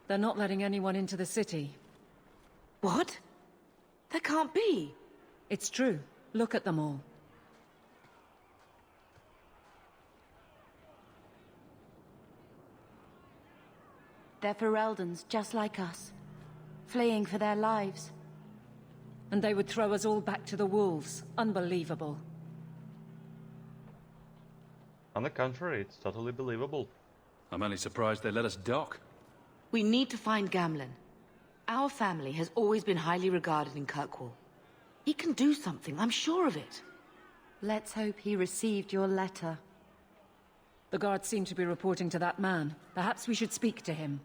They're not letting anyone into the city. What? That can't be. It's true. Look at them all. They're Fereldans, just like us. Fleeing for their lives. And they would throw us all back to the wolves. Unbelievable. On the contrary, it's totally believable. I'm only surprised they let us dock. We need to find Gamlen. Our family has always been highly regarded in Kirkwall. He can do something, I'm sure of it. Let's hope he received your letter. The guards seem to be reporting to that man. Perhaps we should speak to him.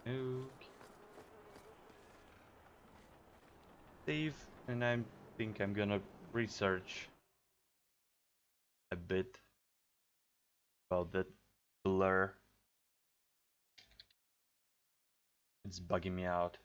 Okay. Save, and I think I'm gonna research a bit about that blur. It's bugging me out.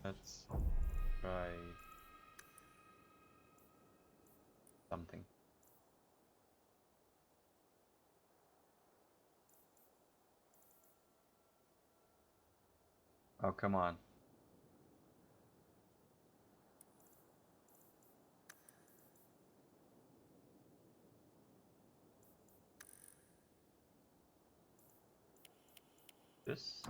Let's try something. Oh, come on. This.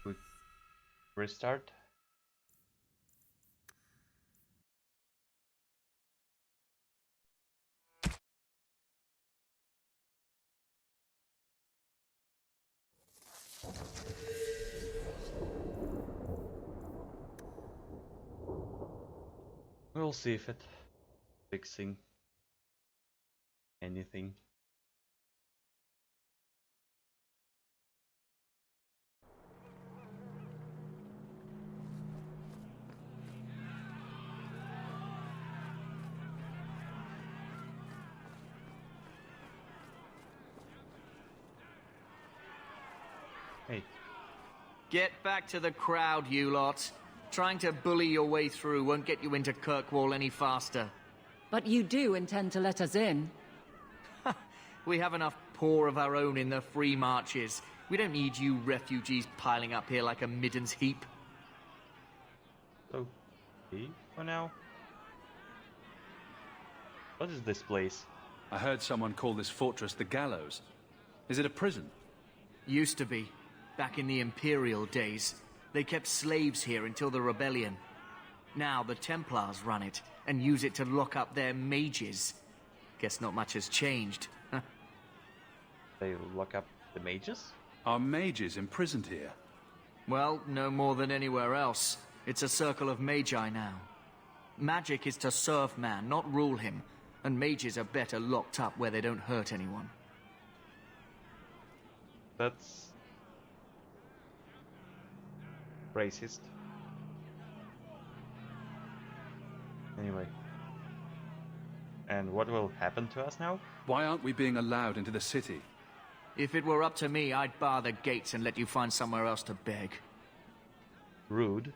Good. Restart. We'll see if it fixing anything. Hey. Get back to the crowd, you lot. Trying to bully your way through won't get you into Kirkwall any faster. But you do intend to let us in. We have enough poor of our own in the free marches. We don't need you refugees piling up here like a middens heap. Okay, for now. What is this place? I heard someone call this fortress the Gallows. Is it a prison? Used to be. Back in the Imperial days. They kept slaves here until the rebellion. Now the Templars run it, and use it to lock up their mages. Guess not much has changed. They lock up the mages? Are mages imprisoned here? Well, no more than anywhere else. It's a circle of magi now. Magic is to serve man, not rule him. And mages are better locked up where they don't hurt anyone. That's racist. And what will happen to us now? Why aren't we being allowed into the city? If it were up to me, I'd bar the gates and let you find somewhere else to beg. Rude.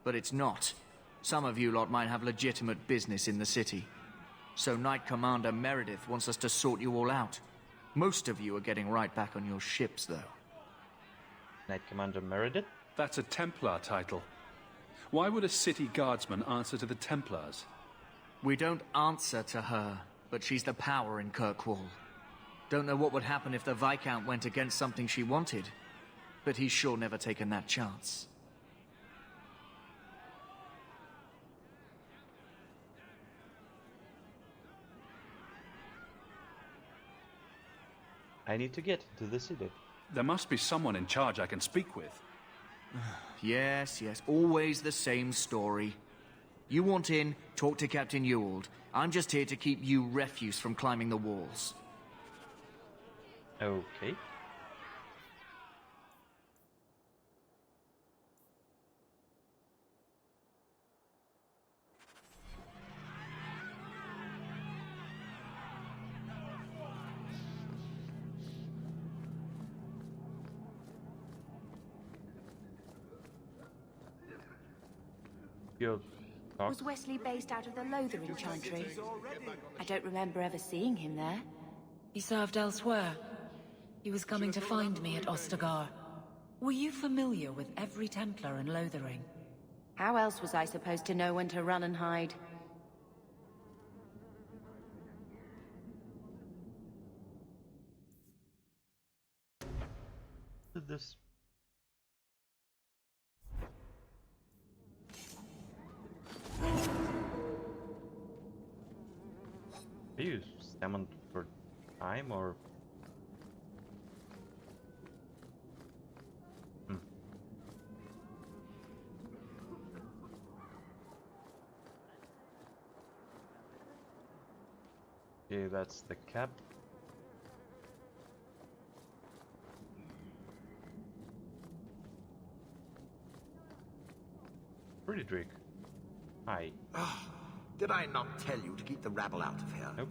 But it's not. Some of you lot might have legitimate business in the city. So Knight Commander Meredith wants us to sort you all out. Most of you are getting right back on your ships, though. Knight Commander Meredith? That's a Templar title. Why would a city guardsman answer to the Templars? We don't answer to her, but she's the power in Kirkwall. Don't know what would happen if the Viscount went against something she wanted, but he's sure never taken that chance. I need to get to the city. There must be someone in charge I can speak with. Yes, always the same story. You want in, talk to Captain Ewald. I'm just here to keep you refuse from climbing the walls. Okay. You'll talk? Was Wesley based out of the Lothering Chantry? I don't remember ever seeing him there. He served elsewhere. He was coming to find me at Ostagar. Were you familiar with every Templar in Lothering? How else was I supposed to know when to run and hide? This. Are you summoned for time or? Okay, that's the cap. Pretty Drake. Hi. Did I not tell you to keep the rabble out of here? Nope.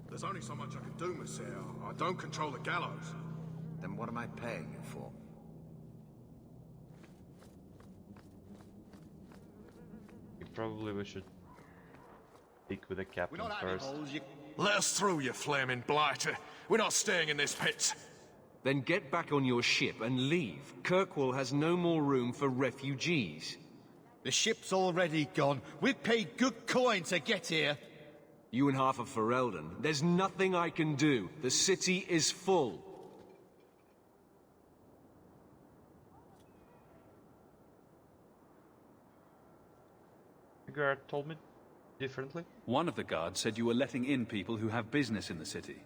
There's only so much I can do, Monsieur. I don't control the gallows. Then what am I paying you for? Probably we should speak with the captain first. Let us through, you flaming blighter. We're not staying in this pit. Then get back on your ship and leave. Kirkwall has no more room for refugees. The ship's already gone. We've paid good coin to get here. You and half of Ferelden. There's nothing I can do. The city is full. The guard told me differently. One of the guards said you were letting in people who have business in the city.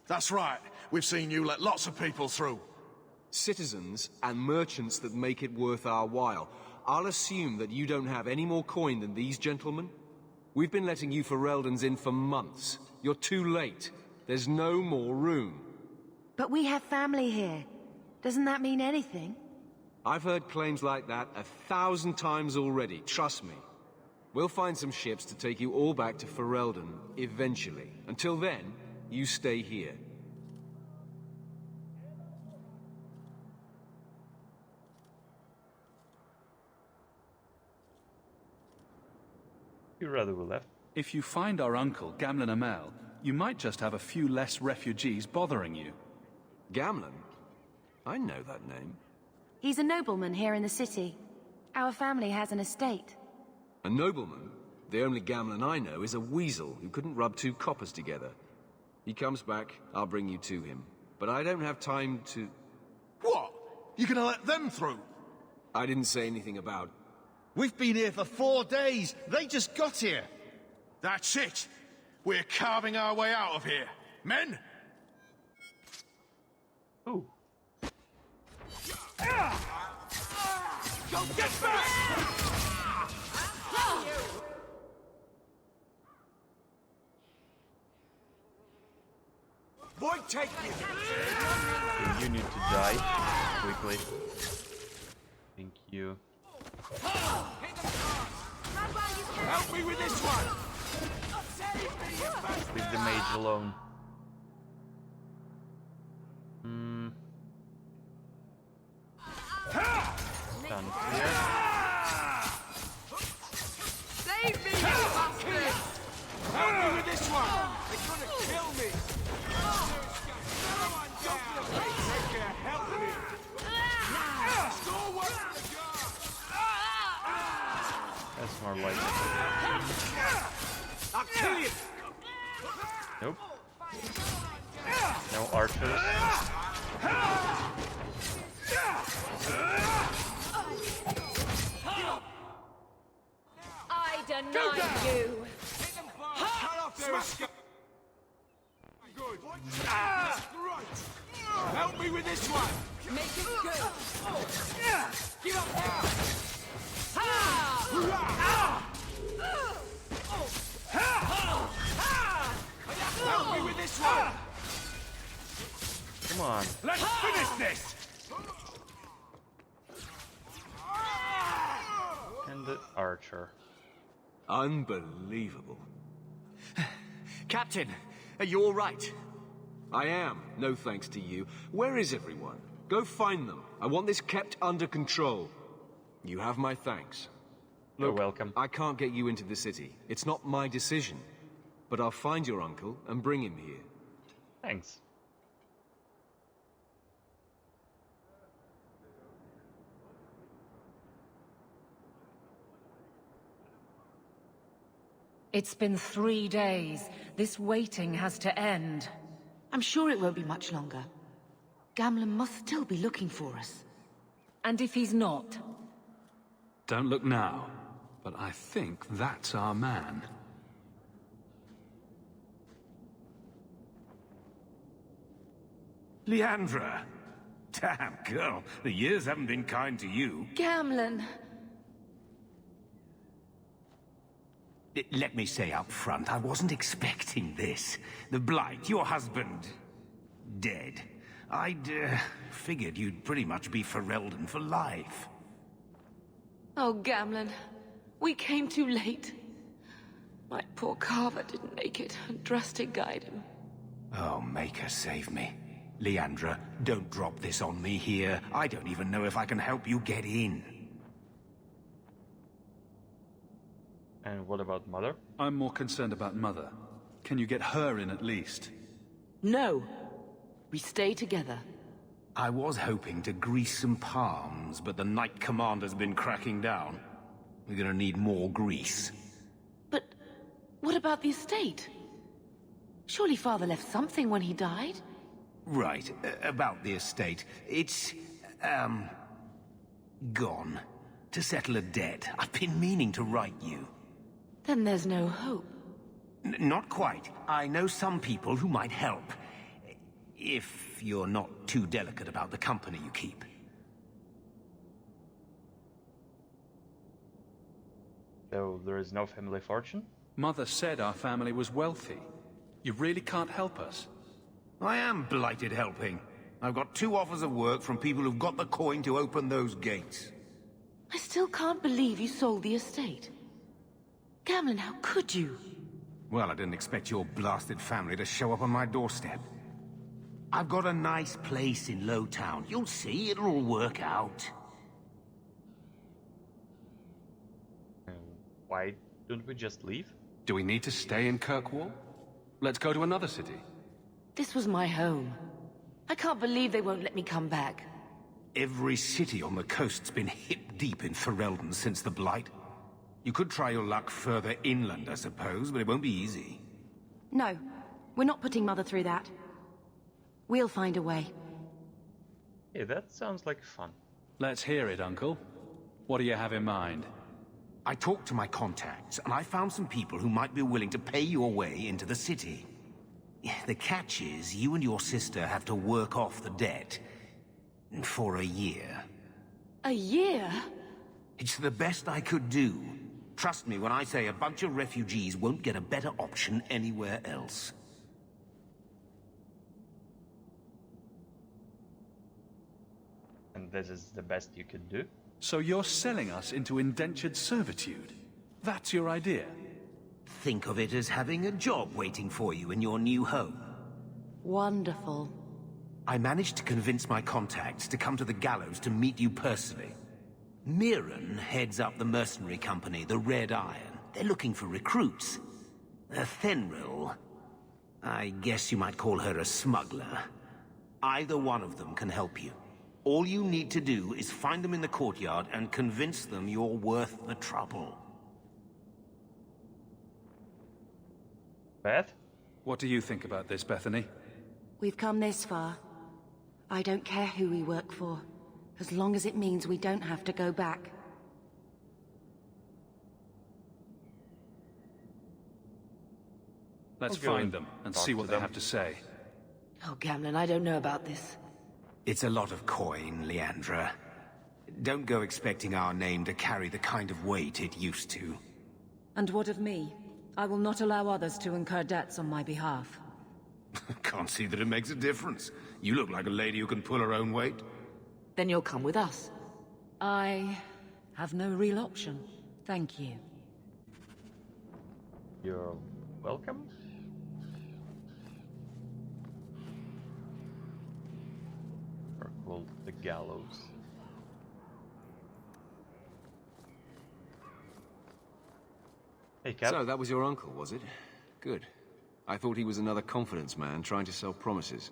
That's right. We've seen you let lots of people through. Citizens and merchants that make it worth our while. I'll assume that you don't have any more coin than these gentlemen. We've been letting you Fereldans in for months. You're too late. There's no more room. But we have family here. Doesn't that mean anything? I've heard claims like that 1,000 times already, trust me. We'll find some ships to take you all back to Ferelden, eventually. Until then, you stay here. You rather we left. If you find our uncle, Gamlen Amel, you might just have a few less refugees bothering you. Gamlen? I know that name. He's a nobleman here in the city. Our family has an estate. A nobleman? The only Gamlen I know is a weasel who couldn't rub 2 coppers together. He comes back, I'll bring you to him. But I don't have time to... What? You gonna let them through? I didn't say anything about... We've been here for 4 days. They just got here. That's it. We're carving our way out of here. Men? Ooh. Go get back! Boy, take you. Okay, you need to die quickly. Thank you. Help me with this one. Leave the mage alone. Done here. Save me, you bastard! Help me with this one! They're gonna kill me! Help me! That's more like it. I'll kill you! Nope. No archers. I deny you! Cut off their escape! Good. Help me with this one! Make it good! Give up now! Help me with this one! Come on. Let's finish this! And the archer. Unbelievable. Captain, are you all right? I am, no thanks to you. Where is everyone? Go find them. I want this kept under control. You have my thanks. You're Look, welcome. I can't get you into the city. It's not my decision. But I'll find your uncle and bring him here. Thanks. It's been 3 days. This waiting has to end. I'm sure it won't be much longer. Gamlen must still be looking for us. And if he's not? Don't look now, but I think that's our man. Leandra! Damn, girl, the years haven't been kind to you. Gamlen! Let me say up front, I wasn't expecting this. The Blight, your husband, dead. I'd figured you'd pretty much be Ferelden for life. Oh, Gamlen. We came too late. My poor Carver didn't make it, and Drastic guided him. Oh, Maker, save me. Leandra, don't drop this on me here. I don't even know if I can help you get in. And what about Mother? I'm more concerned about Mother. Can you get her in at least? No. We stay together. I was hoping to grease some palms, but the Knight Commander's been cracking down. We're gonna need more grease. But what about the estate? Surely Father left something when he died? Right, about the estate. It's, gone. To settle a debt. I've been meaning to write you. Then there's no hope. Not quite. I know some people who might help. If you're not too delicate about the company you keep. So there is no family fortune? Mother said our family was wealthy. You really can't help us. I am blighted helping. I've got 2 offers of work from people who've got the coin to open those gates. I still can't believe you sold the estate. Gamlen, how could you? Well, I didn't expect your blasted family to show up on my doorstep. I've got a nice place in Lowtown. You'll see, it'll all work out. Why don't we just leave? Do we need to stay in Kirkwall? Let's go to another city. This was my home. I can't believe they won't let me come back. Every city on the coast's been hip-deep in Ferelden since the Blight. You could try your luck further inland, I suppose, but it won't be easy. No, we're not putting Mother through that. We'll find a way. Hey, that sounds like fun. Let's hear it, Uncle. What do you have in mind? I talked to my contacts, and I found some people who might be willing to pay your way into the city. The catch is, you and your sister have to work off the debt. For a year. A year? It's the best I could do. Trust me when I say a bunch of refugees won't get a better option anywhere else. And this is the best you could do? So you're selling us into indentured servitude? That's your idea? Think of it as having a job waiting for you in your new home. Wonderful. I managed to convince my contacts to come to the gallows to meet you personally. Mirren heads up the mercenary company, the Red Iron. They're looking for recruits. Fenril, I guess you might call her a smuggler. Either one of them can help you. All you need to do is find them in the courtyard and convince them you're worth the trouble. Beth? What do you think about this, Bethany? We've come this far. I don't care who we work for, as long as it means we don't have to go back. Let's I'll go find them and talk see to what they them. have to say. Oh, Gamlin, I don't know about this. It's a lot of coin, Leandra. Don't go expecting our name to carry the kind of weight it used to. And what of me? I will not allow others to incur debts on my behalf. Can't see that it makes a difference. You look like a lady who can pull her own weight. Then you'll come with us. I have no real option. Thank you. You're welcome? Or called the gallows. Hey, Cap. So, that was your uncle, was it? Good. I thought he was another confidence man trying to sell promises.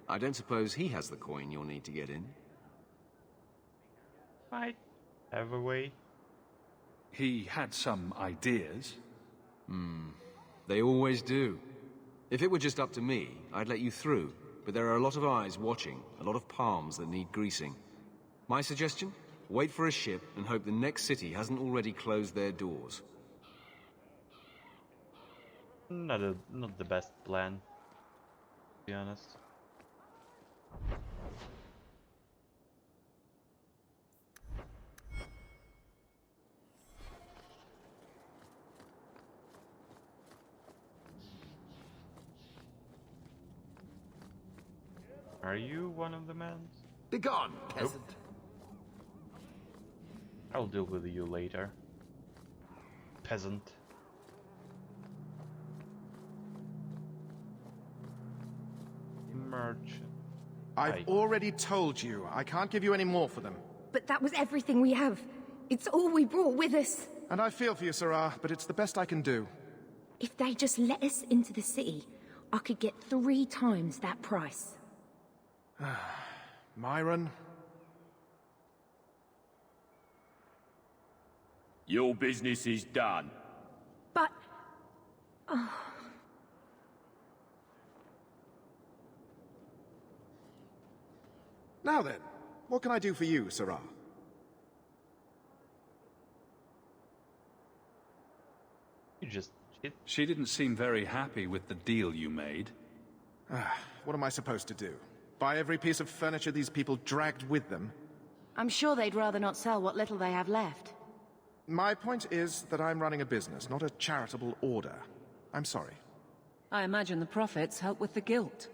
I don't suppose he has the coin you'll need to get in. Might have a way. He had some ideas. They always do. If it were just up to me, I'd let you through. But there are a lot of eyes watching, a lot of palms that need greasing. My suggestion? Wait for a ship and hope the next city hasn't already closed their doors. Not the best plan, to be honest. Are you one of the men? Begone, peasant. I'll deal with you later. Peasant. Merchant. I've already told you, I can't give you any more for them. But that was everything we have. It's all we brought with us. And I feel for you, Sarah, but it's the best I can do. If they just let us into the city, I could get 3 times that price. Myron? Your business is done. But... Now then, what can I do for you, Sarah? You just cheat. She didn't seem very happy with the deal you made. What am I supposed to do? Buy every piece of furniture these people dragged with them? I'm sure they'd rather not sell what little they have left. My point is that I'm running a business, not a charitable order. I'm sorry. I imagine the profits help with the guilt.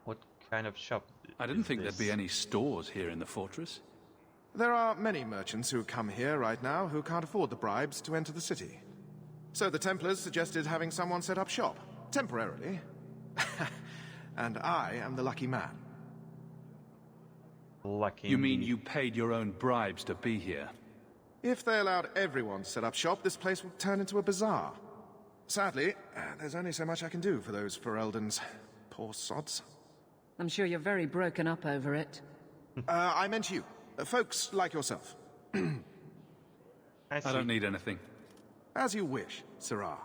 What kind of shop? I didn't think this? there'd be any stores here in the fortress. There are many merchants who come here right now who can't afford the bribes to enter the city. So the Templars suggested having someone set up shop, temporarily. And I am the lucky man. Lucky. You mean you paid your own bribes to be here? If they allowed everyone to set up shop, this place would turn into a bazaar. Sadly, there's only so much I can do for those Fereldans. Poor sods. I'm sure you're very broken up over it. I meant you. Folks like yourself. I don't need anything. As you wish, Sarah.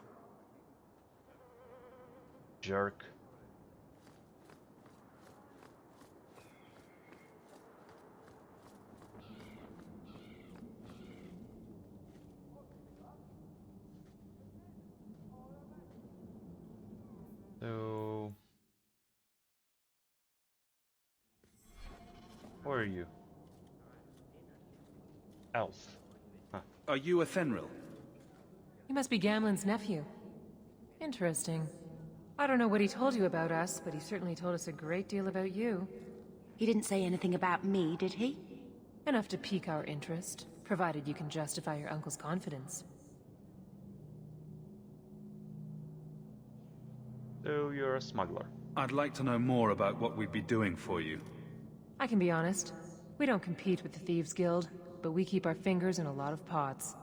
Jerk. So, where are you? Elf. Huh. Are you a Fenril? He must be Gamlen's nephew. Interesting. I don't know what he told you about us, but he certainly told us a great deal about you. He didn't say anything about me, did he? Enough to pique our interest, provided you can justify your uncle's confidence. So you're a smuggler. I'd like to know more about what we'd be doing for you. I can be honest. We don't compete with the Thieves Guild, but we keep our fingers in a lot of pots.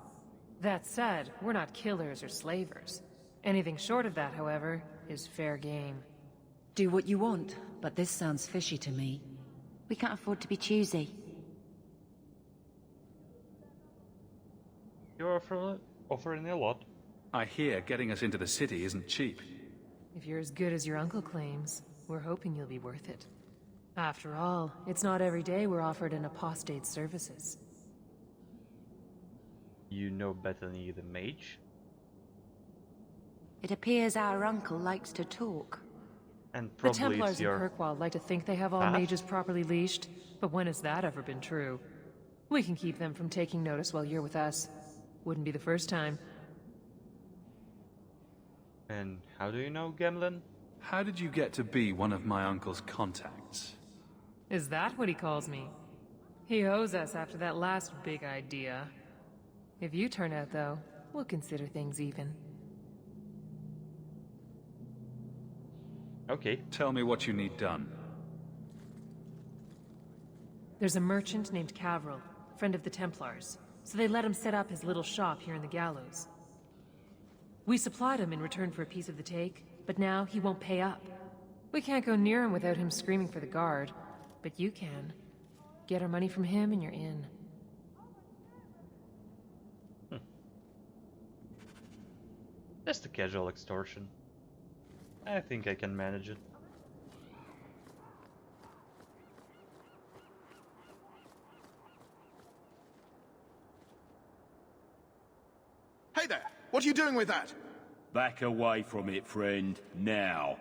That said, we're not killers or slavers. Anything short of that, however, is fair game. Do what you want, but this sounds fishy to me. We can't afford to be choosy. You're offering a lot. I hear getting us into the city isn't cheap. If you're as good as your uncle claims, we're hoping you'll be worth it. After all, it's not every day we're offered an apostate's services. You know Bethany the mage? It appears our uncle likes to talk. And The probably Templars it's in your... Kirkwall like to think they have all path? mages properly leashed, but when has that ever been true? We can keep them from taking notice while you're with us. Wouldn't be the first time. And how do you know Gamlen? How did you get to be one of my uncle's contacts? Is that what he calls me? He owes us after that last big idea. If you turn out, though, we'll consider things even. Okay. Tell me what you need done. There's a merchant named Cavril, friend of the Templars, so they let him set up his little shop here in the Gallows. We supplied him in return for a piece of the take, but now he won't pay up. We can't go near him without him screaming for the guard, but you can. Get our money from him and you're in. Just a casual extortion. I think I can manage it. Hey there! What are you doing with that? Back away from it, friend. Now.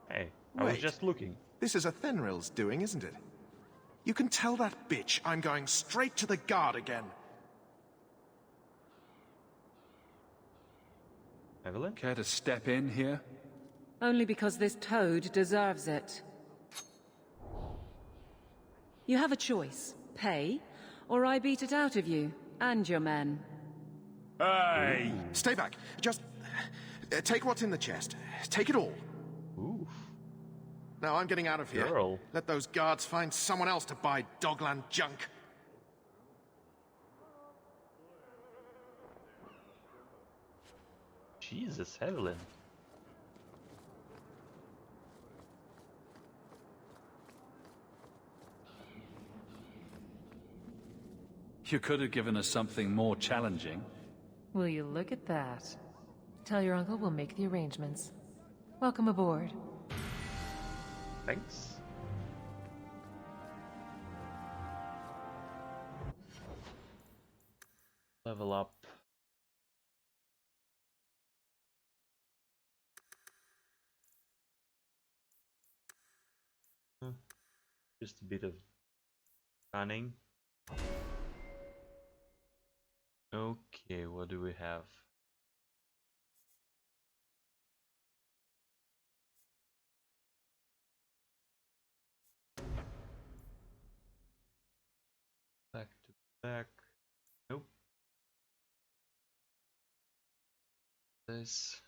Hey, I was Wait. just looking. This is a Thenril's doing, isn't it? You can tell that bitch I'm going straight to the guard again. Evelyn? Care to step in here? Only because this toad deserves it. You have a choice. Pay, or I beat it out of you, and your men. Hey! Stay back. Just... take what's in the chest. Take it all. Oof. Now I'm getting out of here. Girl. Let those guards find someone else to buy Dogland junk. Jesus, Evelyn. You could have given us something more challenging. Will you look at that? Tell your uncle we'll make the arrangements. Welcome aboard. Thanks. Level up. Just a bit of cunning. Okay, what do we have? Back to back. Nope. This.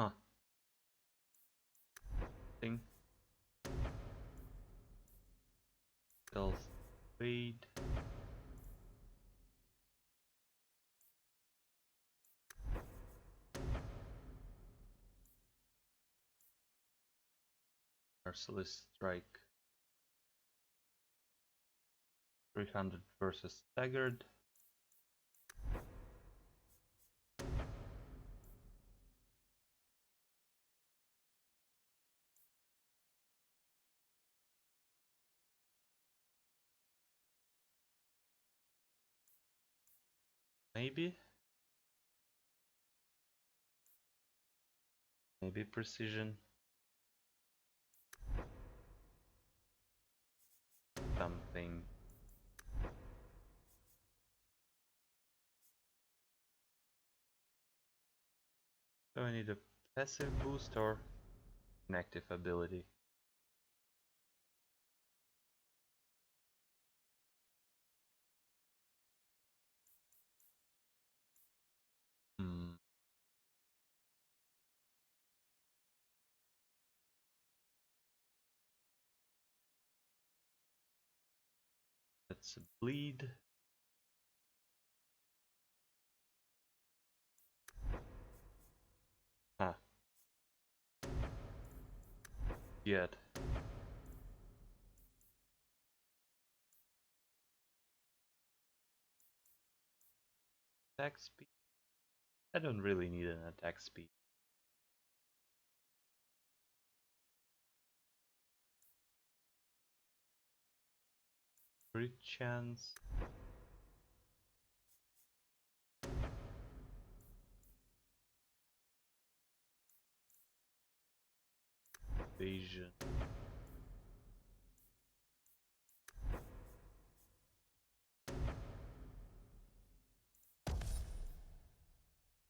Huh. Thing. Stealth speed. Merciless strike. 300 versus staggered. Maybe precision. Something Do I need a passive boost or an active ability? Hmm. That's a bleed. Huh. Yet. Attack speed. I don't really need an attack speed. Crit chance. Evasion.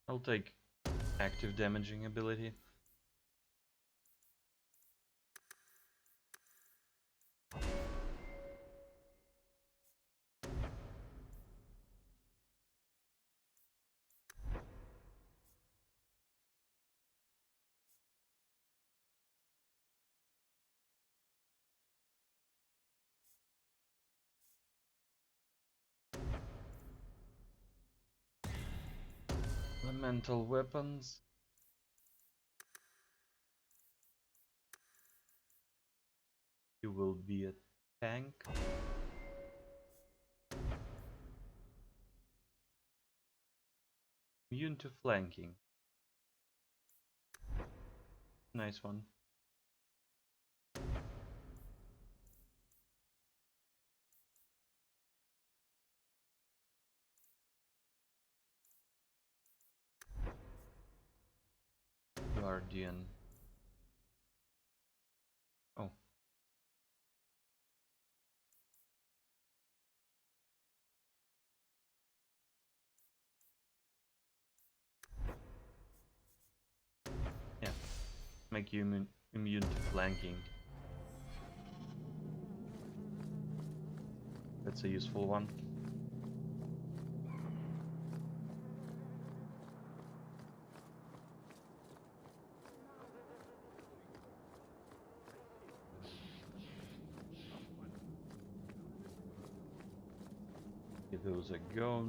I'll take active damaging ability. Elemental weapons. You will be a tank. Immune to flanking. Nice one. Guardian. Oh. Yeah. Make you immune to flanking. That's a useful one. Give those a go.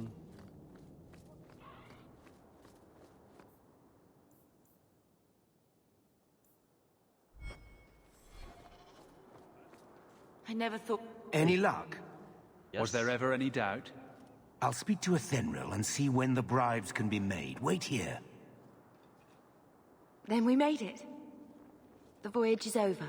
I never thought... Any luck? Yes. Was there ever any doubt? I'll speak to Ethenril and see when the bribes can be made. Wait here. Then we made it. The voyage is over.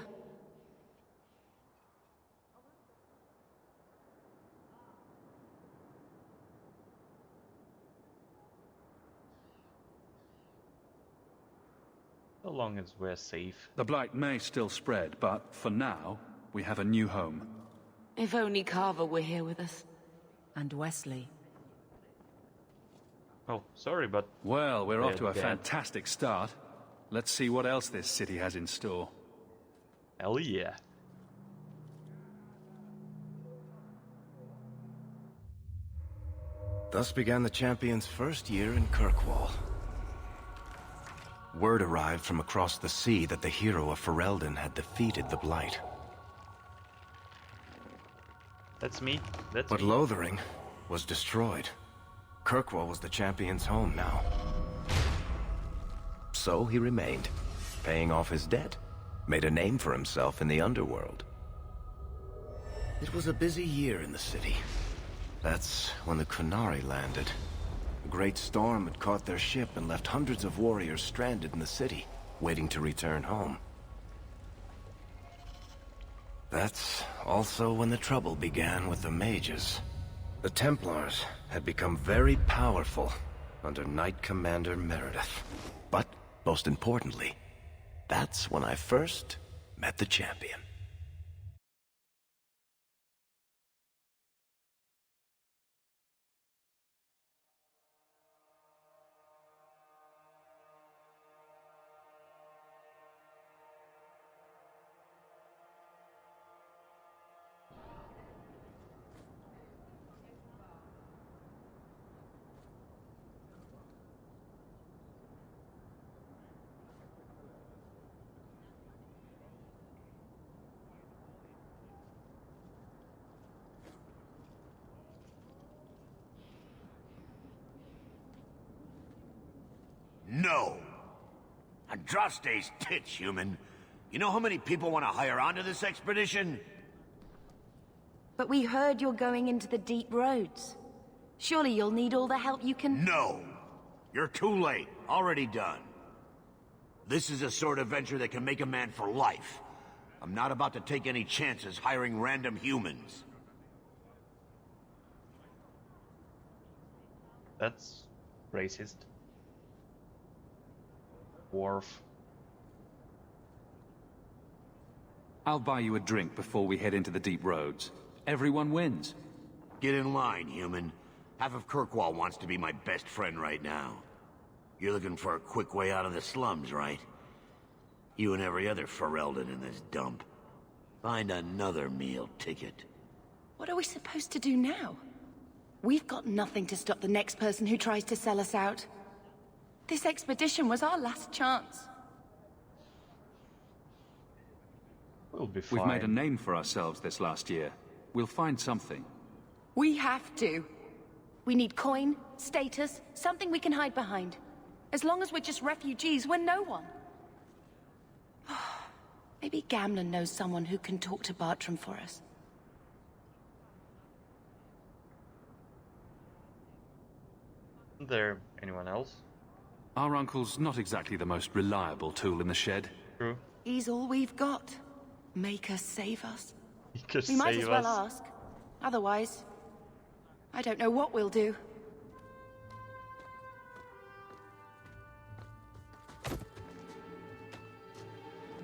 So long as we're safe. The blight may still spread, but for now, we have a new home. If only Carver were here with us. And Wesley. Oh, sorry, but... Well, we're off to a dead. fantastic start. Let's see what else this city has in store. Hell yeah. Thus began the champion's first year in Kirkwall. Word arrived from across the sea that the hero of Ferelden had defeated the Blight. That's me. That's But me. Lothering was destroyed. Kirkwall was the champion's home now. So he remained, paying off his debt, made a name for himself in the underworld. It was a busy year in the city. That's when the Qunari landed. A great storm had caught their ship and left hundreds of warriors stranded in the city, waiting to return home. That's also when the trouble began with the mages. The Templars had become very powerful under Knight Commander Meredith. But, most importantly, that's when I first met the champion. No. Andraste's tits, human. You know how many people want to hire onto this expedition? But we heard you're going into the deep roads. Surely you'll need all the help you can... No! You're too late. Already done. This is a sort of venture that can make a man for life. I'm not about to take any chances hiring random humans. That's racist. Worf. I'll buy you a drink before we head into the deep roads. Everyone wins. Get in line, human. Half of Kirkwall wants to be my best friend right now. You're looking for a quick way out of the slums, right? You and every other Ferelden in this dump. Find another meal ticket. What are we supposed to do now? We've got nothing to stop the next person who tries to sell us out. This expedition was our last chance. We'll be fine. We've made a name for ourselves this last year. We'll find something. We have to. We need coin, status, something we can hide behind. As long as we're just refugees, we're no one. Maybe Gamlen knows someone who can talk to Bartram for us. Isn't there anyone else? Our uncle's not exactly the most reliable tool in the shed. True. He's all we've got. Make us save us. He could We might save as well us. ask. Otherwise, I don't know what we'll do.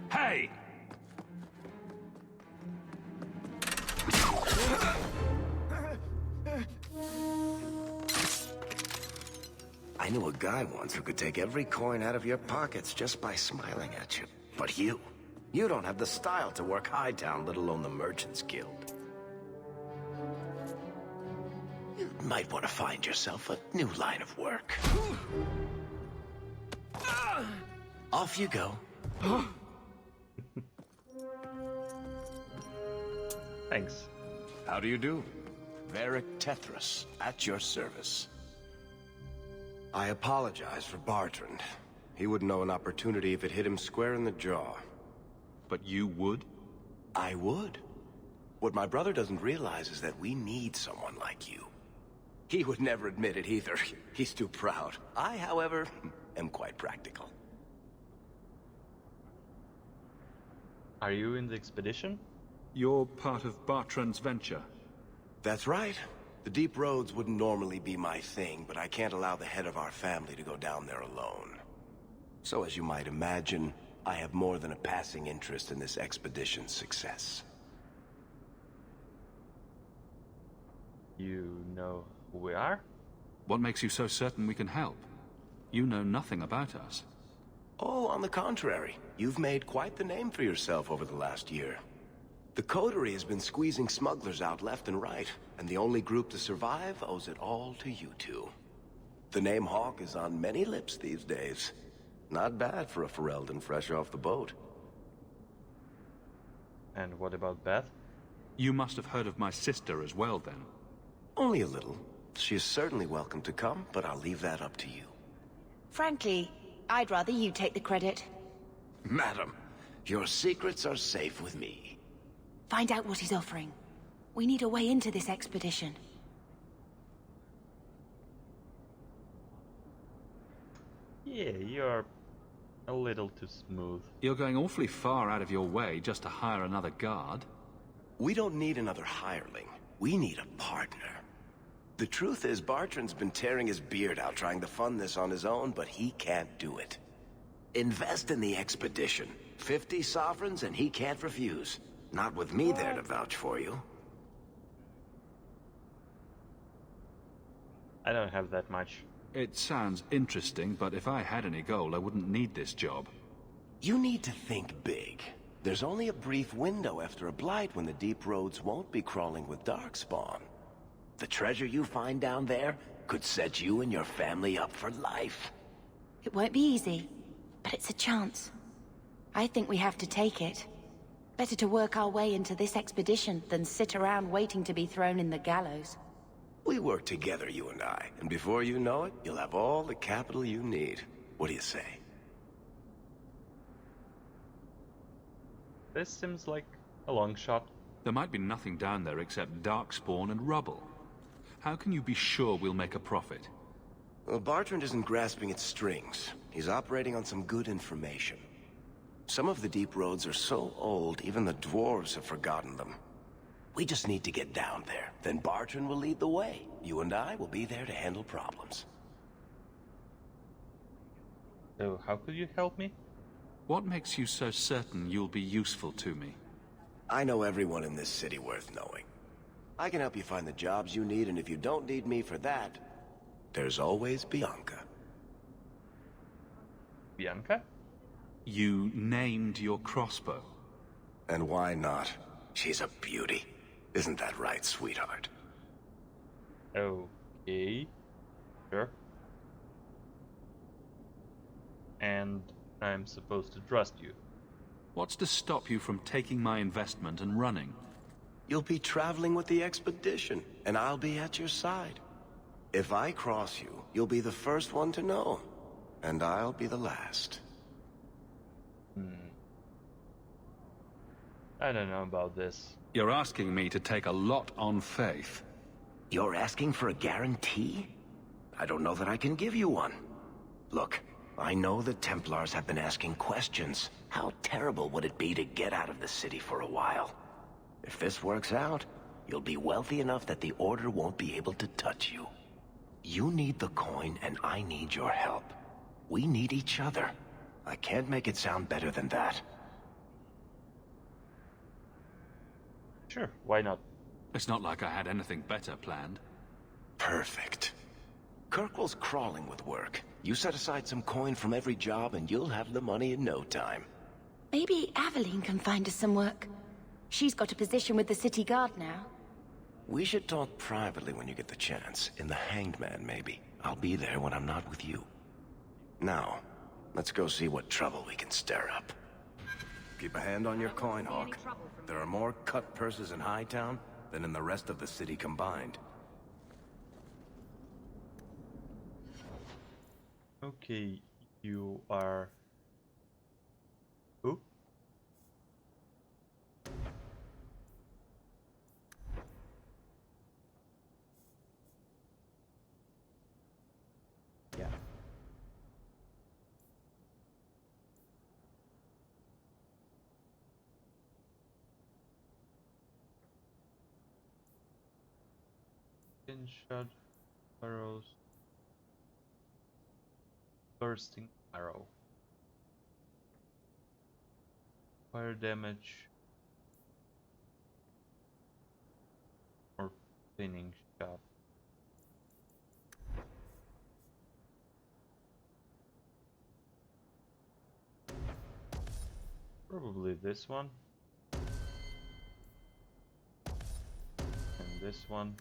Hey! I knew a guy once who could take every coin out of your pockets just by smiling at you. But you don't have the style to work Hightown, let alone the Merchants Guild. You might want to find yourself a new line of work. Off you go. Thanks. How do you do? Varric Tethras, at your service. I apologize for Bartrand. He wouldn't know an opportunity if it hit him square in the jaw. But you would? I would. What my brother doesn't realize is that we need someone like you. He would never admit it either. He's too proud. I, however, am quite practical. Are you in the expedition? You're part of Bartrand's venture. That's right. The deep roads wouldn't normally be my thing, but I can't allow the head of our family to go down there alone. So as you might imagine, I have more than a passing interest in this expedition's success. You know who we are? What makes you so certain we can help? You know nothing about us. Oh, on the contrary. You've made quite the name for yourself over the last year. The Coterie has been squeezing smugglers out left and right, and the only group to survive owes it all to you two. The name Hawke is on many lips these days. Not bad for a Ferelden fresh off the boat. And what about Beth? You must have heard of my sister as well, then. Only a little. She is certainly welcome to come, but I'll leave that up to you. Frankly, I'd rather you take the credit. Madam, your secrets are safe with me. Find out what he's offering. We need a way into this expedition. Yeah, you're a little too smooth. You're going awfully far out of your way just to hire another guard. We don't need another hireling. We need a partner. The truth is, Bartrand's been tearing his beard out trying to fund this on his own, but he can't do it. Invest in the expedition. 50 sovereigns and he can't refuse. Not with me there to vouch for you. I don't have that much. It sounds interesting, but if I had any gold, I wouldn't need this job. You need to think big. There's only a brief window after a blight when the deep roads won't be crawling with darkspawn. The treasure you find down there could set you and your family up for life. It won't be easy, but it's a chance. I think we have to take it. Better to work our way into this expedition than sit around waiting to be thrown in the gallows. We work together, you and I, and before you know it, you'll have all the capital you need. What do you say? This seems like a long shot. There might be nothing down there except darkspawn and rubble. How can you be sure we'll make a profit? Well, Bartrand isn't grasping at strings. He's operating on some good information. Some of the deep roads are so old, even the dwarves have forgotten them. We just need to get down there. Then Bartrand will lead the way. You and I will be there to handle problems. So how could you help me? What makes you so certain you'll be useful to me? I know everyone in this city worth knowing. I can help you find the jobs you need, and if you don't need me for that, there's always Bianca. Bianca? You named your crossbow. And why not? She's a beauty. Isn't that right, sweetheart? Okay. Sure. And I'm supposed to trust you. What's to stop you from taking my investment and running? You'll be traveling with the expedition, and I'll be at your side. If I cross you, you'll be the first one to know, and I'll be the last. I don't know about this. You're asking me to take a lot on faith. You're asking for a guarantee? I don't know that I can give you one. Look, I know the Templars have been asking questions. How terrible would it be to get out of the city for a while? If this works out, you'll be wealthy enough that the Order won't be able to touch you. You need the coin, and I need your help. We need each other. I can't make it sound better than that. Sure, why not? It's not like I had anything better planned. Perfect. Kirkwall's crawling with work. You set aside some coin from every job and you'll have the money in no time. Maybe Aveline can find us some work. She's got a position with the city guard now. We should talk privately when you get the chance. In the Hanged Man, maybe. I'll be there when I'm not with you. Now, let's go see what trouble we can stir up. Keep a hand on your coin, Hawk. There are more cut purses in Hightown than in the rest of the city combined. Okay, you are... Who? Yeah. Shot arrows. Bursting arrow. Fire damage. Or pinning shot. Probably this one. And this one.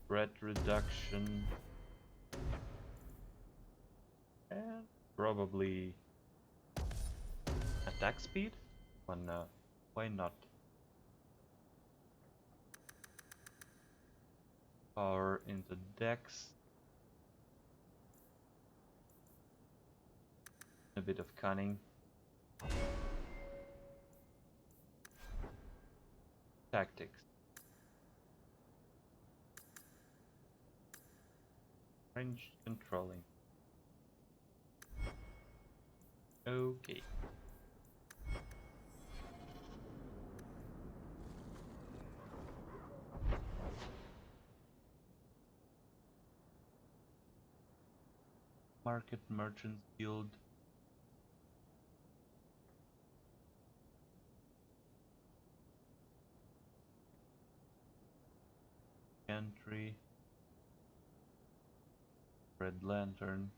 Threat reduction and probably attack speed. Why not? Power into dex. A bit of cunning. Tactics. Range controlling. Okay. Market Merchants Guild. Entry. Red Lantern.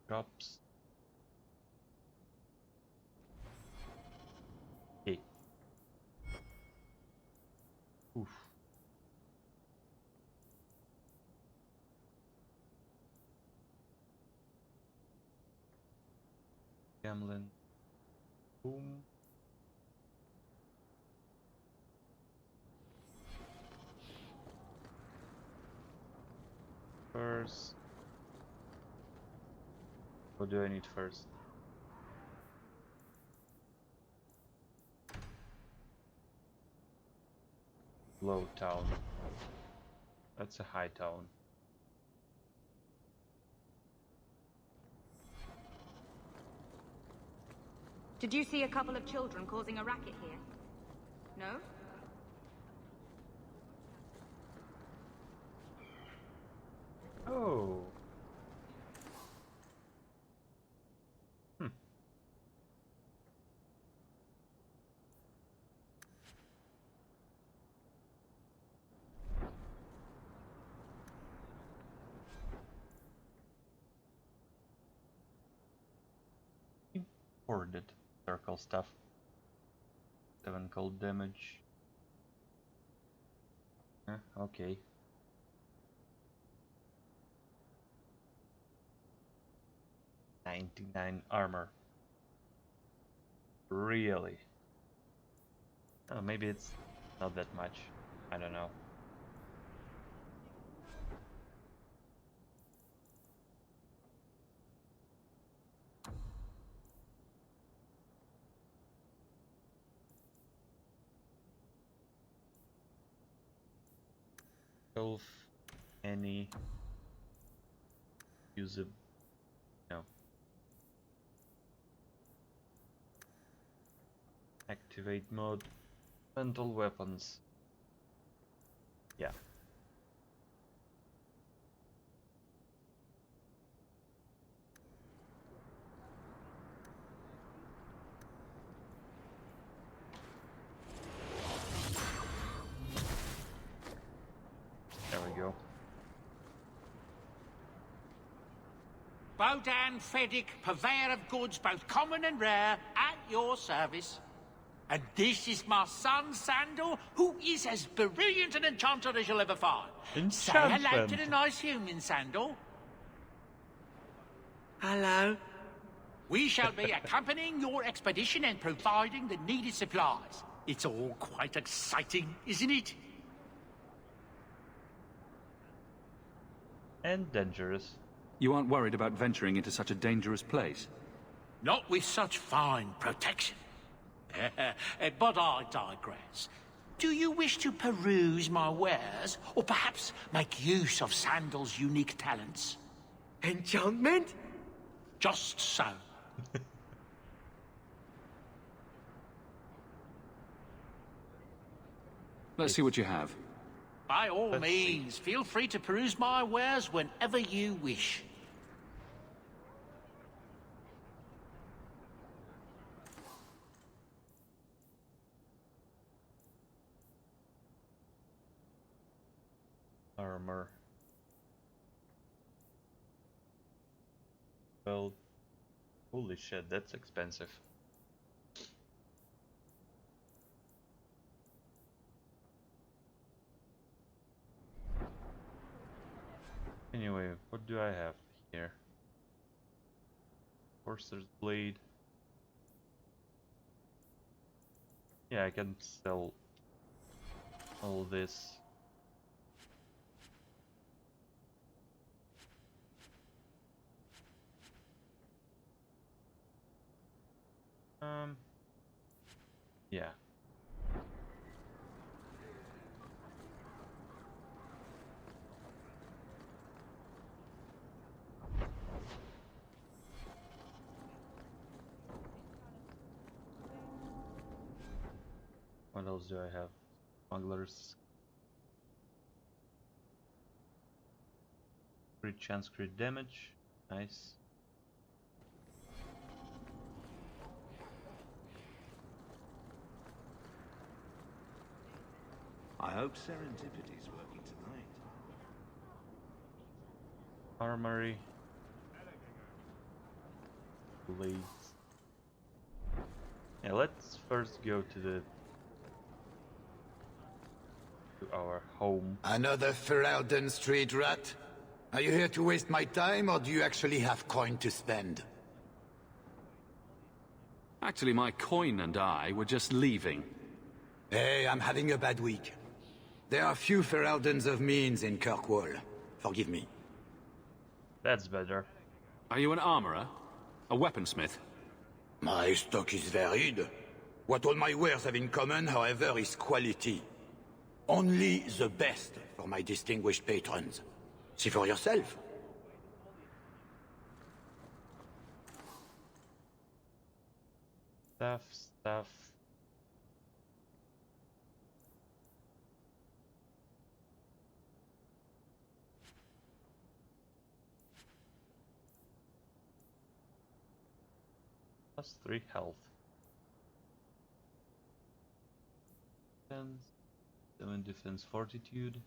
Drops. Hey. Oof. Gamlen. Boom. First. What do I need first? Low town. That's a high town. Did you see a couple of children causing a racket here? No? Oh. Imported circle stuff. 7 cold damage. Okay. $99 armor. Really? Oh, maybe it's not that much. I don't know. Any usable? No. Activate mode. Mental weapons. Yeah. There we go. Bodan Feddick, purveyor of goods both common and rare, at your service. And this is my son, Sandal, who is as brilliant an enchanter as you'll ever find. Say hello to the nice human, Sandal. Hello. We shall be accompanying your expedition and providing the needed supplies. It's all quite exciting, isn't it? And dangerous. You aren't worried about venturing into such a dangerous place? Not with such fine protection. But I digress. Do you wish to peruse my wares, or perhaps make use of Sandal's unique talents? Enchantment? Just so. Let's see what you have. By all means, feel free to peruse my wares whenever you wish. Armor. Well, holy shit, that's expensive. Anyway, what do I have here? Forcer's Blade. Yeah, I can sell all this. Yeah. What else do I have? Smugglers. Crit chance, crit damage. Nice. I hope Serendipity's working tonight. Armory. Blades. Yeah, let's first go to our home. Another Ferelden street rat? Are you here to waste my time, or do you actually have coin to spend? Actually, my coin and I were just leaving. Hey, I'm having a bad week. There are few Ferelden's of means in Kirkwall. Forgive me. That's better. Are you an armorer? A weaponsmith? My stock is varied. What all my wares have in common, however, is quality. Only the best for my distinguished patrons. See for yourself. Stuff. +3 health. 7 defense fortitude.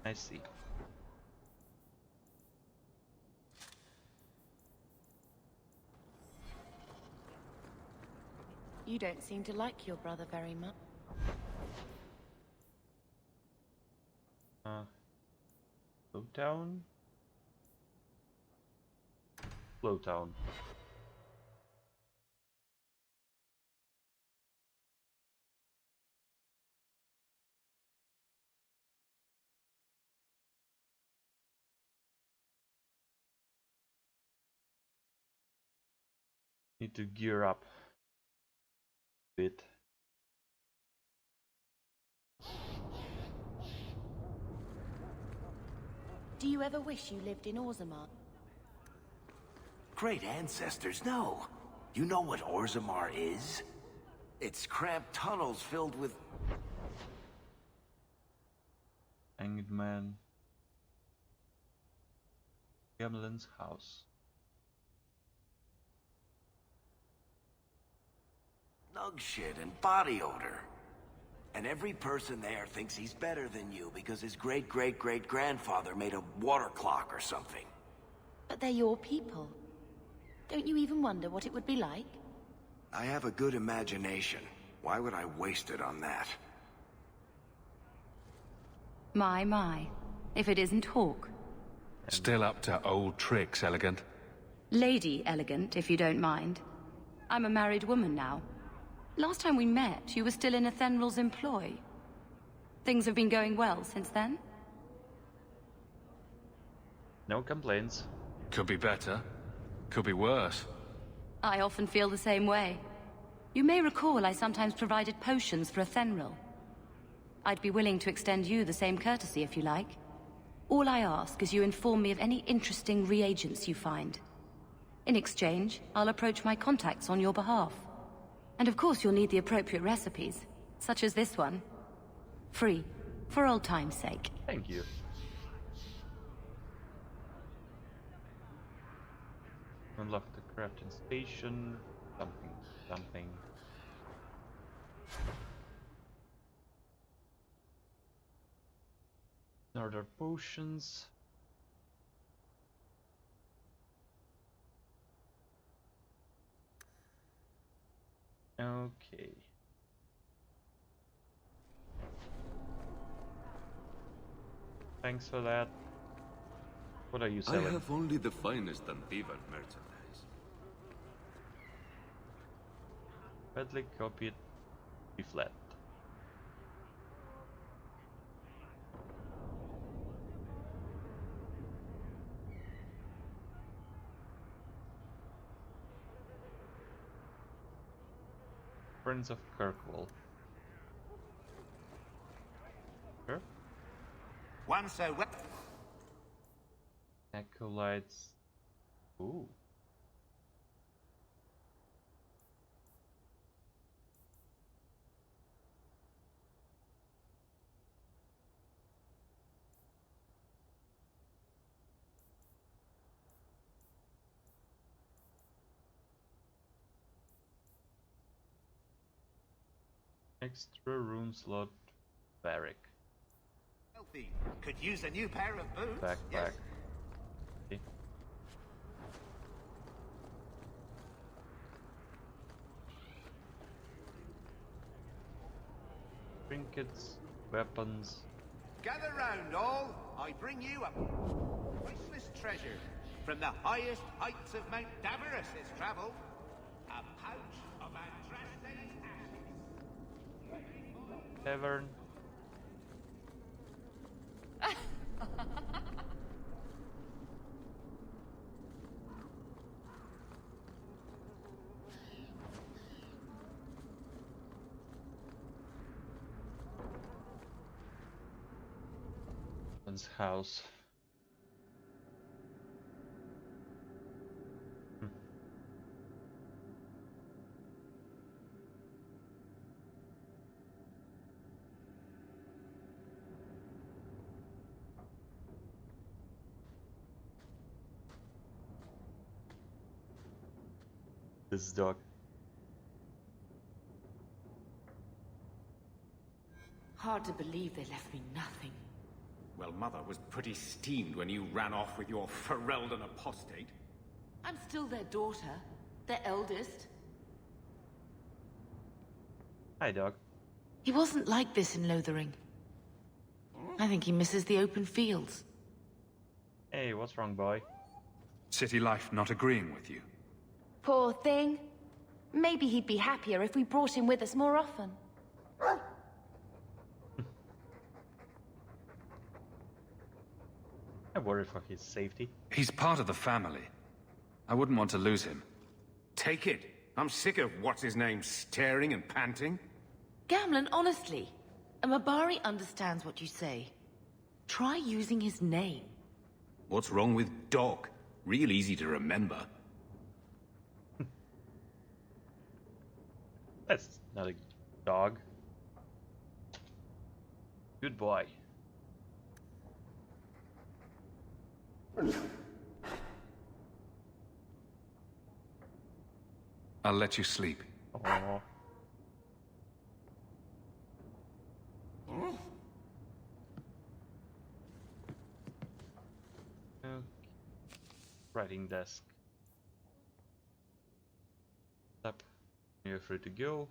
I see. You don't seem to like your brother very much. Flowtown? Flowtown. Need to gear up a bit. Do you ever wish you lived in Orzammar? Great ancestors, no. You know what Orzammar is? It's cramped tunnels filled with... Hanged Man. Gamlen's house. Nug shit and body odor. And every person there thinks he's better than you because his great-great-great-grandfather made a water clock or something. But they're your people. Don't you even wonder what it would be like? I have a good imagination. Why would I waste it on that? My. If it isn't Hawke. Still up to old tricks, Elegant. Lady Elegant, if you don't mind. I'm a married woman now. Last time we met, you were still in Athenral's employ. Things have been going well since then? No complaints. Could be better. Could be worse. I often feel the same way. You may recall I sometimes provided potions for Athenral. I'd be willing to extend you the same courtesy if you like. All I ask is you inform me of any interesting reagents you find. In exchange, I'll approach my contacts on your behalf. And of course you'll need the appropriate recipes, such as this one. Free, for old time's sake. Thank you. Unlock the crafting station. Something. Other potions. Okay. Thanks for that. What are you selling? I have only the finest Antivan merchandise. Badly copied leaflet. Friends of Kirkwall. Sure. Once a Acolytes. Ooh. Extra room slot barrack. Healthy. Could use a new pair of boots. Backpack. Yes. Okay. Trinkets, weapons. Gather round, all. I bring you a priceless precious treasure. From the highest heights of Mount Davarus it's travelled. A pouch of Andraste's ashes. Tavern. House. This dog. Hard to believe they left me nothing. Well, Mother was pretty steamed when you ran off with your Ferelden apostate. I'm still their daughter, their eldest. Hi, dog. He wasn't like this in Lothering. I think he misses the open fields. Hey, what's wrong, boy? City life not agreeing with you? Poor thing. Maybe he'd be happier if we brought him with us more often. I worry for his safety. He's part of the family. I wouldn't want to lose him. Take it. I'm sick of what's-his-name staring and panting. Gamlen, honestly, a Mabari understands what you say. Try using his name. What's wrong with Dog? Real easy to remember. That's not a dog. Good boy. I'll let you sleep. Aww. Okay. Writing desk. Up. You're free to go.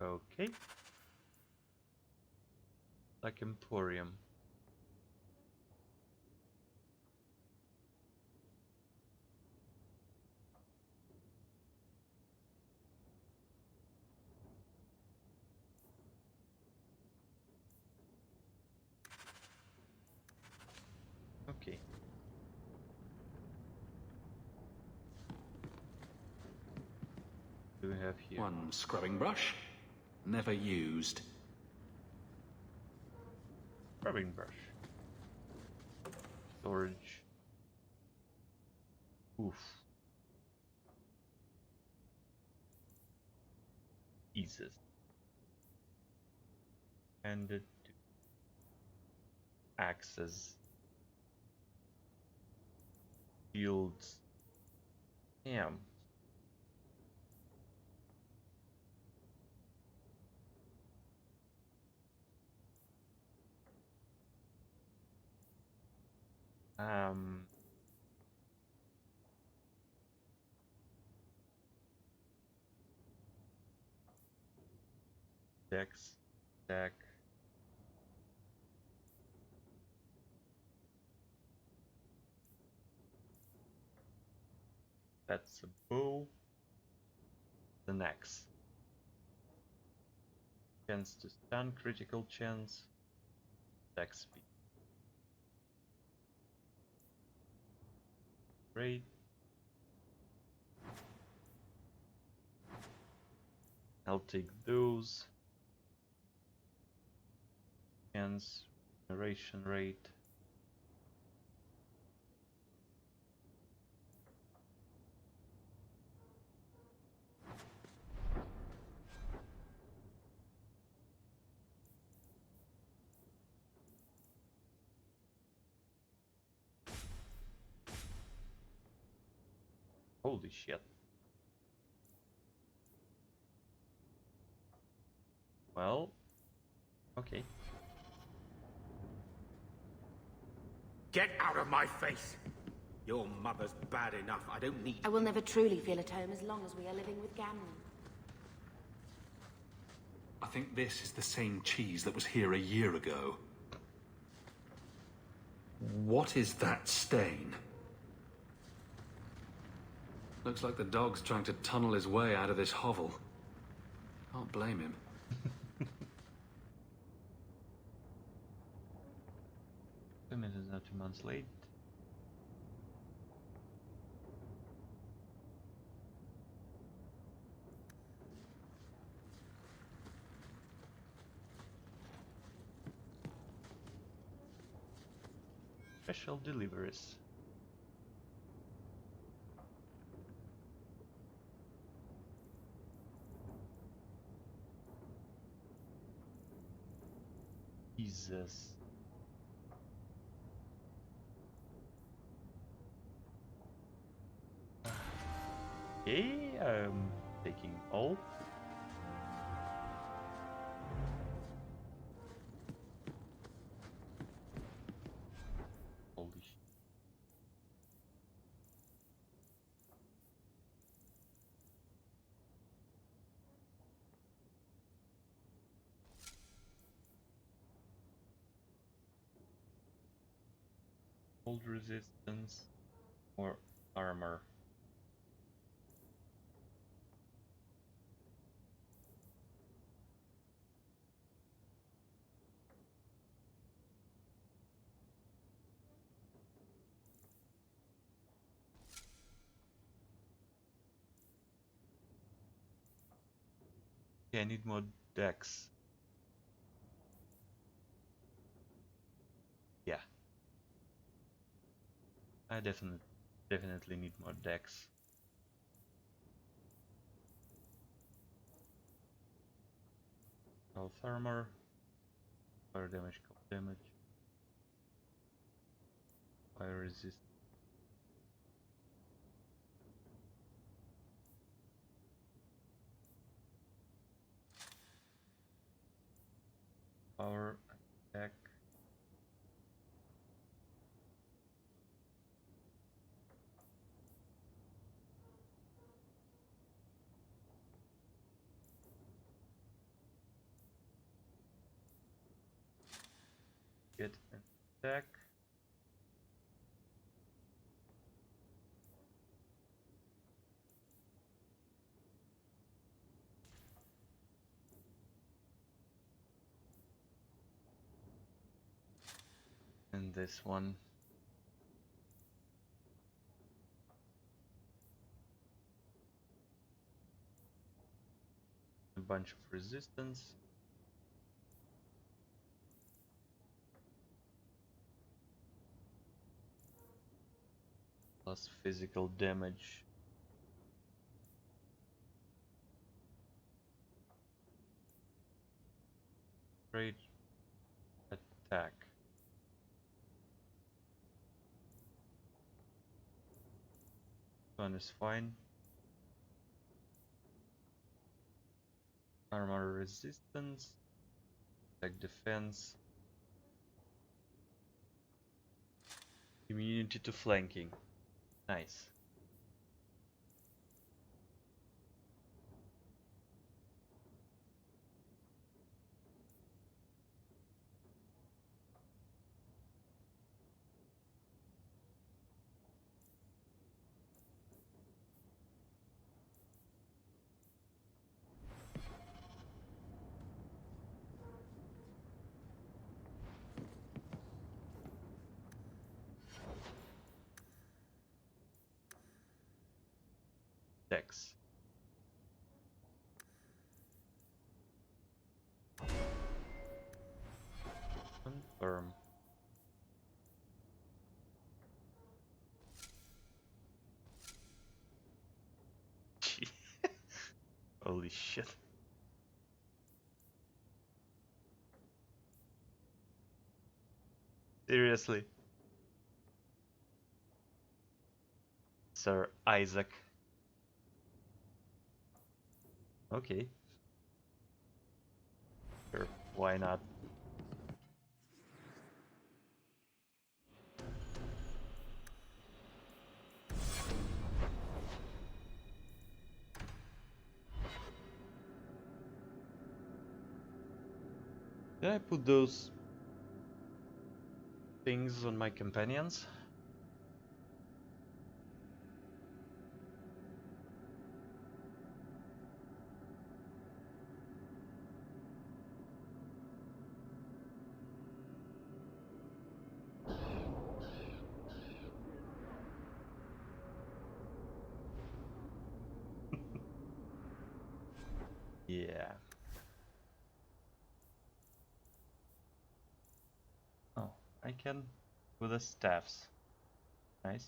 Okay. Like Emporium. Okay. Do we have here? One scrubbing brush. Never used. Scrubbing brush. Storage. Oof. Jesus. And it axes. Shields. Damn. Dex, deck. That's a bow. The next. Chance to stun, critical chance. Dex speed. Great. I'll take those. Chance, generation rate. Holy shit. Well, okay. Get out of my face! Your mother's bad enough. I don't need... I will never truly feel at home as long as we are living with Gamlen. I think this is the same cheese that was here a year ago. What is that stain? Looks like the dog's trying to tunnel his way out of this hovel. Can't blame him. Payment is now 2 months late. Special deliveries. Jesus. Okay, I'm taking all. Holy shit. Hold resistance or armor. Yeah, I need more decks. Yeah. I definitely need more decks. Health armor, fire damage, cold damage, fire resist. Power attack. Get an attack. And this one. A bunch of resistance. Plus physical damage. Great attack. One is fine. Armor resistance, attack defense, immunity to flanking. Nice. Dex. Confirm. Holy shit. Seriously. Sir Isaac. Okay. Sure, why not? Did I put those things on my companions? Yeah. Oh, I can with the staffs. Nice.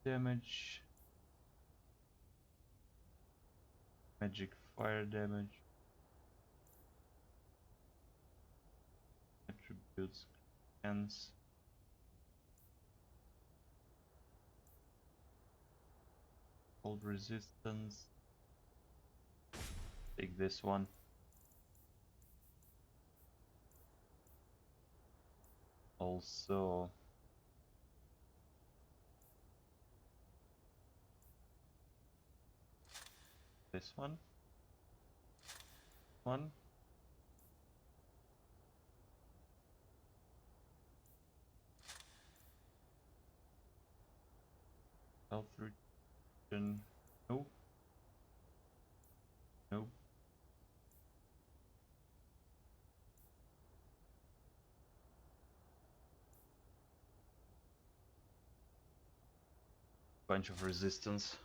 Damage. Magic fire damage. Attributes. Hands. Cold resistance. Take this one. Also this one. Health reduction. Nope. Nope. Bunch of resistance.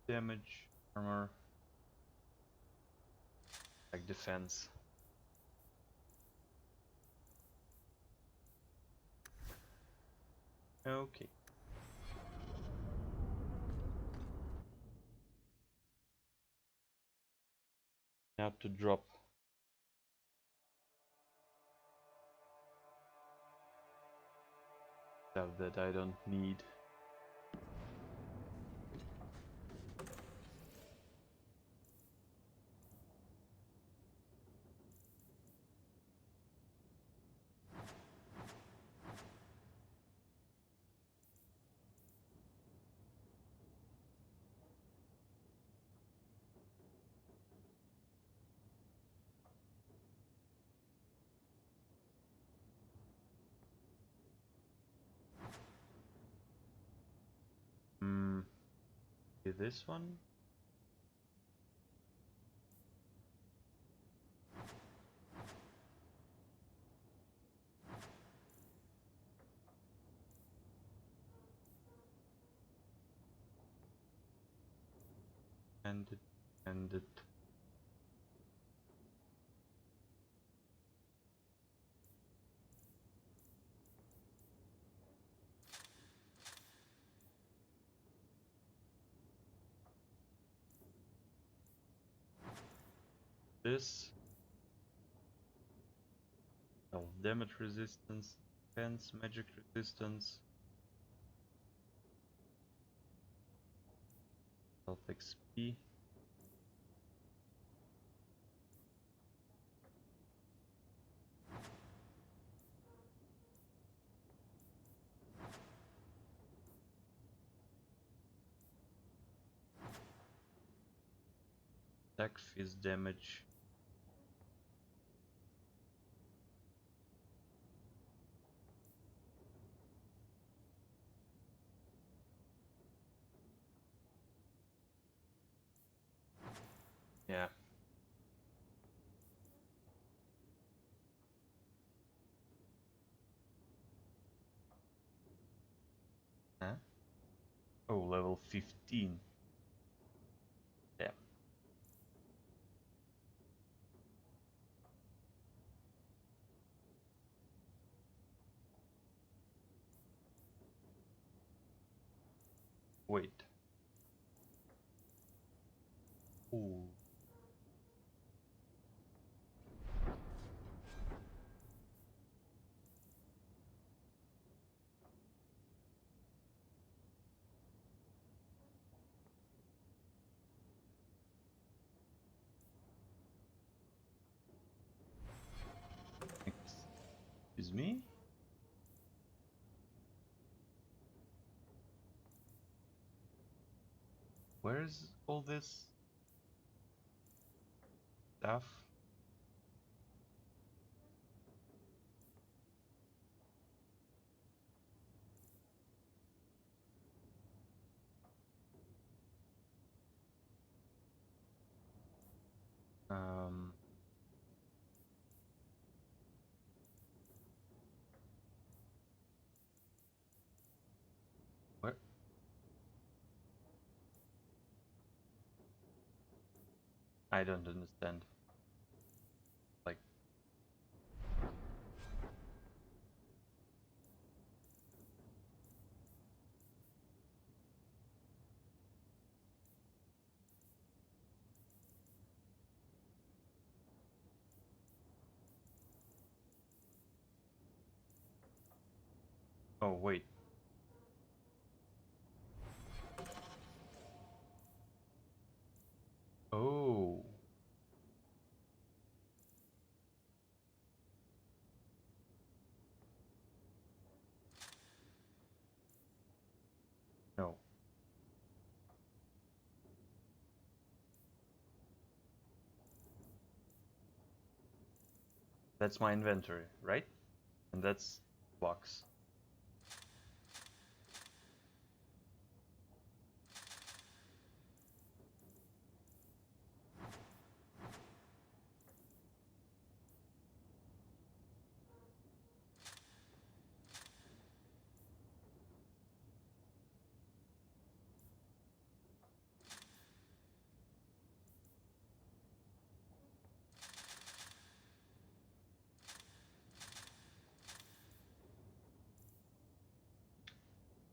Damage, armor, like defense. Okay. Now to drop. Stuff that I don't need. This one? And it. This. Health damage resistance, defense, magic resistance. Health XP. Attack phase damage. Yeah. Huh? Oh, level 15. Yeah. Wait. Ooh. Excuse me? Where's all this stuff? Um... Where? I don't understand. Like... Oh, wait. Oh. No. That's my inventory, right? And that's box.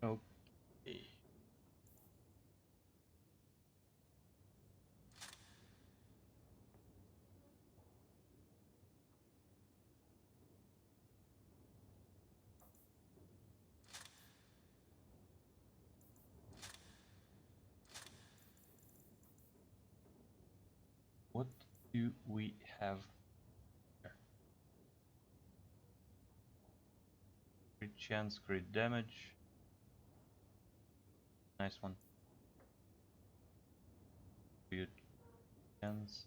Okay. What do we have here? Crit chance, crit damage. Nice one. Crit chance.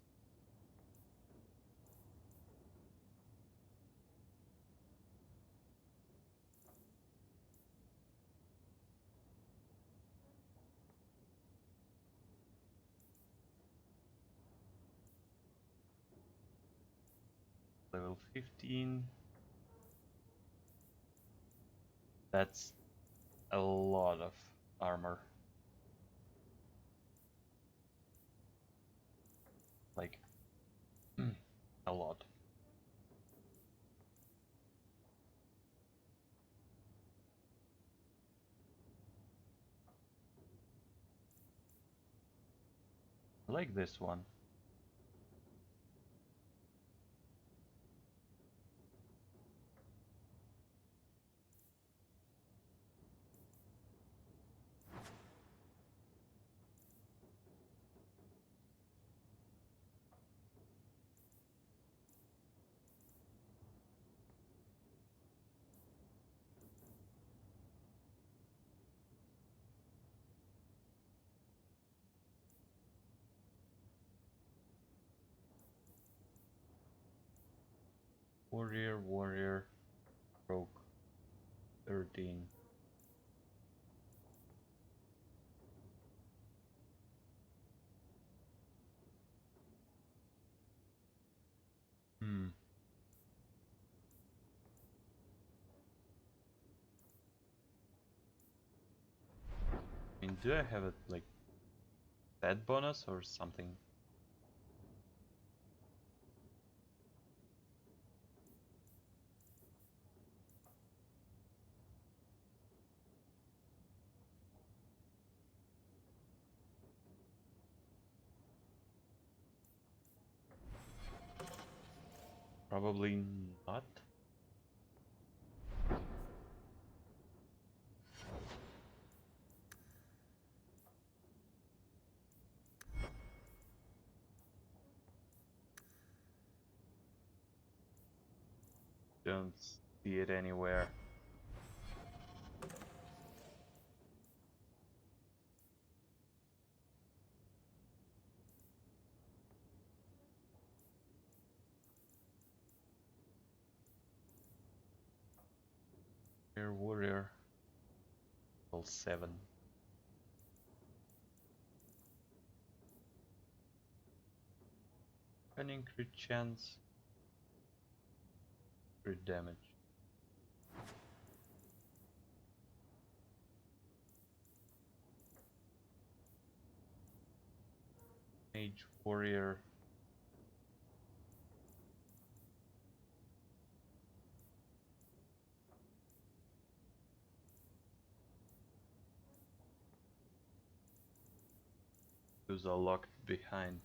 Level 15. That's a lot of armor. Like, a lot. I like this one. Warrior, rogue, 13. I mean, do I have a, like, stat bonus or something? Probably not. Don't see it anywhere. Air warrior, level 7. Cunning crit chance, crit damage. Mage warrior. Those are locked behind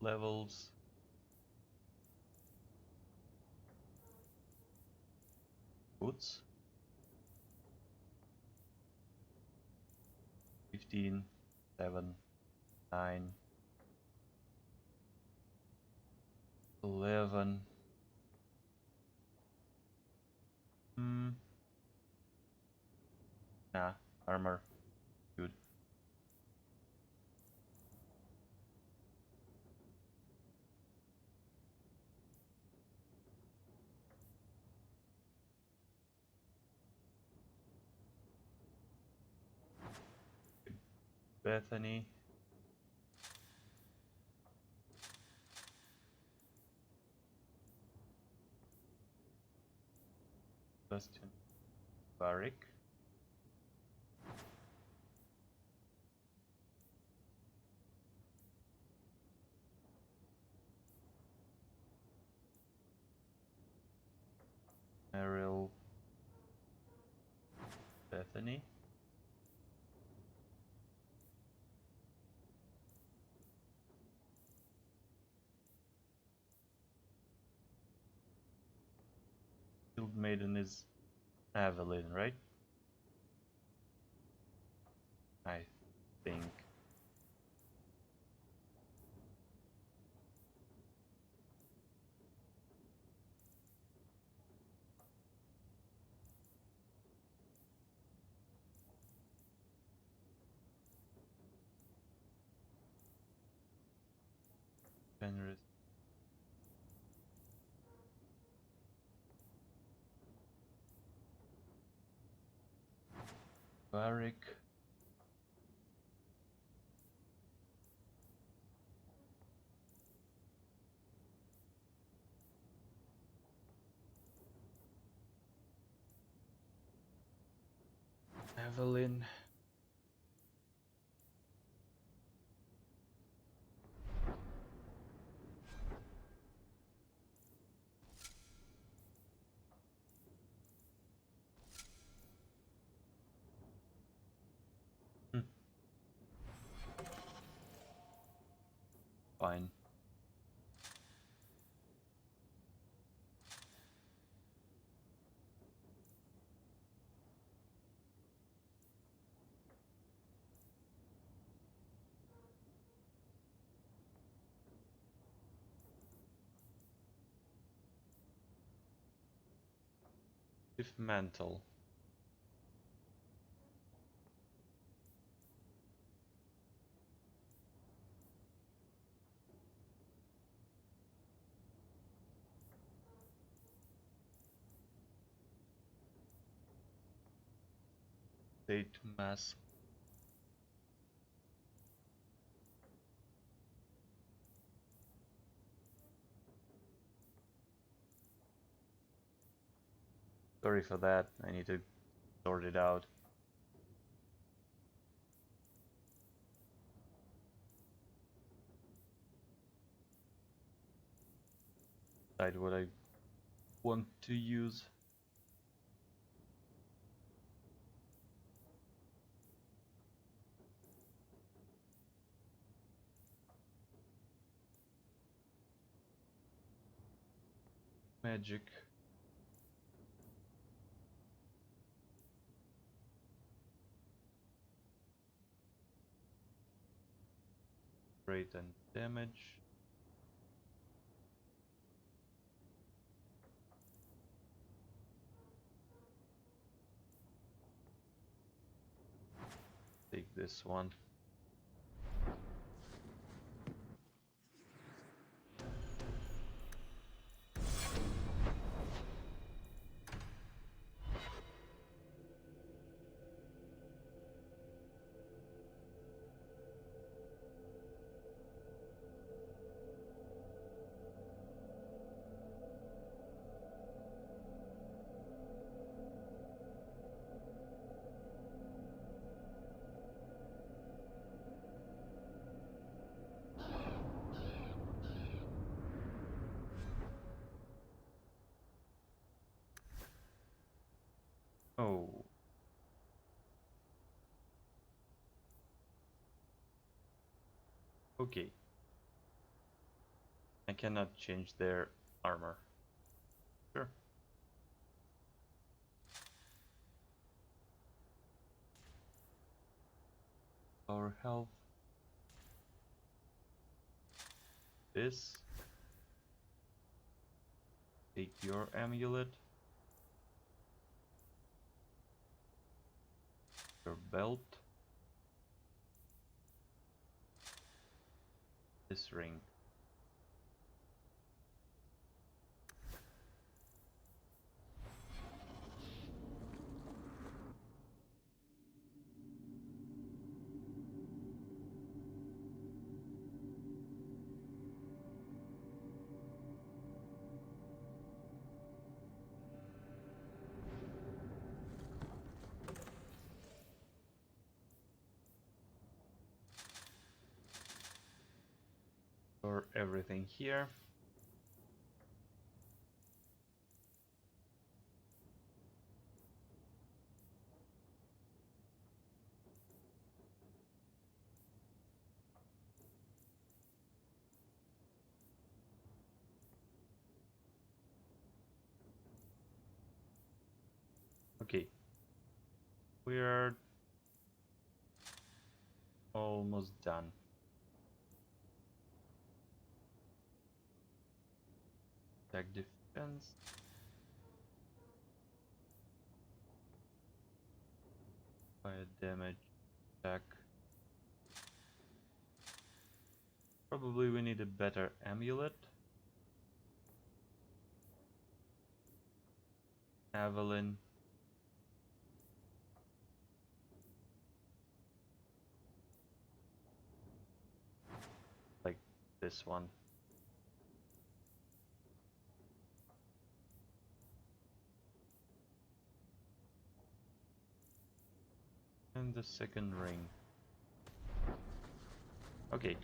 levels. Boots. 15, 7, 9, 11. Nah, armor. Good. Bethany. Bastion. Varric. Meryl. Bethany. Shield Maiden is Evelyn, right? I think. Generous. Varric. Evelyn. Fine. If mantle. State mask. Sorry for that, I need to sort it out. Decide what I want to use. Magic. Rate and damage. this one. Oh. Okay. I cannot change their armor. Sure. Our health. This. Take your amulet. Your belt. This ring. For everything here. Okay. We're almost done. Attack defense. Fire damage. Attack. Probably we need a better amulet. Evelyn. Like this one. And the second ring. Okay,